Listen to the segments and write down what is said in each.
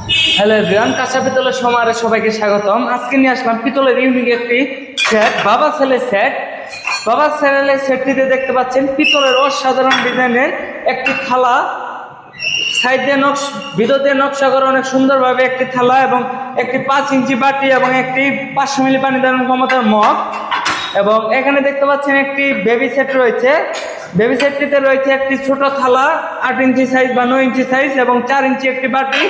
Hello everyone, কাঁচা পিতলের সমারে সবাইকে স্বাগতম। আজকে নিয়ে আসলাম পিতলের ইউনিক একটি সেট, বাবা ছেলে সেট। বাবা ছেলে সেটটিতে দেখতে পাচ্ছেন পিতলের অসাধারণ ডিজাইনের একটি থালা, সাইড দিয়ে ভিতর দিয়ে নকশা করে অনেক সুন্দরভাবে একটি থালা এবং একটি 5 ইঞ্চি বাটি এবং একটি 500 মিলি পানি ধারণ ক্ষমতার মগ। এবং এখানে দেখতে পাচ্ছেন একটি বেবি সেট রয়েছে। বেবি সেটটিতে রয়েছে একটি ছোট থালা 8 ইঞ্চি সাইজ বা 9 ইঞ্চি সাইজ এবং 4 ইঞ্চি একটি বাটি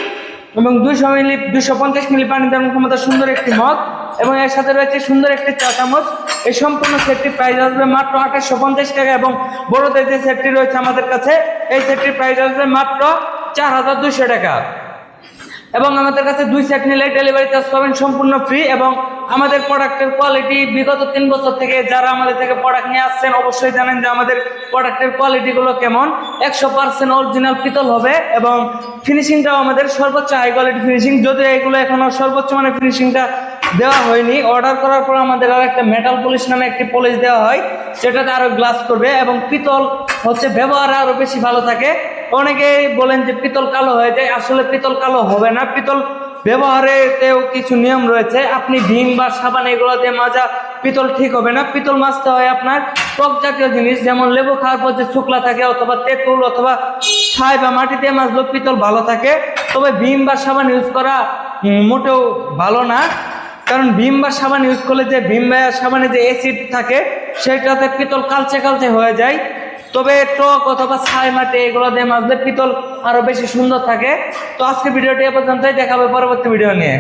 এবং 250 মিলি পানি ধারণ ক্ষমতা সুন্দর একটি মগ এবং এর সাথে রয়েছে সুন্দর একটি চা চামচ। এই সম্পূর্ণ সেটটির প্রাইস আসবে মাত্র 2850 টাকা এবং বড়দের যে সেটটি রয়েছে আমাদের কাছে, এই সেটটির প্রাইস আসবে মাত্র 4200 টাকা। এবং আমাদের কাছে 2 সেট নিলে ডেলিভারি চার্জ পাবেন সম্পূর্ণ ফ্রি। এবং আমাদের প্রোডাক্টের কোয়ালিটি বিগত 3 বছর থেকে যারা আমাদের থেকে প্রোডাক্ট নিয়ে আসছেন অবশ্যই জানেন যে আমাদের প্রোডাক্টের কোয়ালিটিগুলো কেমন। 100% অরিজিনাল পিতল হবে এবং ফিনিশিংটাও আমাদের সর্বোচ্চ হাই কোয়ালিটি ফিনিশিং। যদিও এগুলো এখনো সর্বোচ্চ মানের ফিনিশিংটা দেওয়া হয়নি, অর্ডার করার পর আমাদের আর একটা মেটাল পলিশ নামে একটি পলিশ দেওয়া হয়, সেটাতে আরো গ্লাস করবে এবং পিতল হচ্ছে ব্যবহারে আরো বেশি ভালো থাকে। অনেকেই বলেন যে পিতল কালো হয়ে যায়, আসলে পিতল কালো হবে না। পিতল ব্যবহারেতেও কিছু নিয়ম রয়েছে। আপনি ভীম বা সাবান এগুলো দিয়ে মাজা পিতল ঠিক হবে না। পিতল মাজতে হয় আপনার টক জাতীয় জিনিস, যেমন লেবু খাওয়ার পর যে শুকলা থাকে অথবা তেঁতুল অথবা ছাই বা মাটিতে মাজলেও পিতল ভালো থাকে। তবে ভীম বা সাবান ইউজ করা মোটেও ভালো না, কারণ ভীম বা সাবান ইউজ করলে যে ভীম বা সাবানে যে অ্যাসিড থাকে সেটাতে পিতল কালচে কালচে হয়ে যায়। তবে টক অথবা ছাই মাটি এগুলো দিয়ে মাজলে পিতল আরো বেশি সুন্দর থাকে। তো আজকে ভিডিওটি এ পর্যন্তই, দেখাবে পরবর্তী ভিডিও নিয়ে।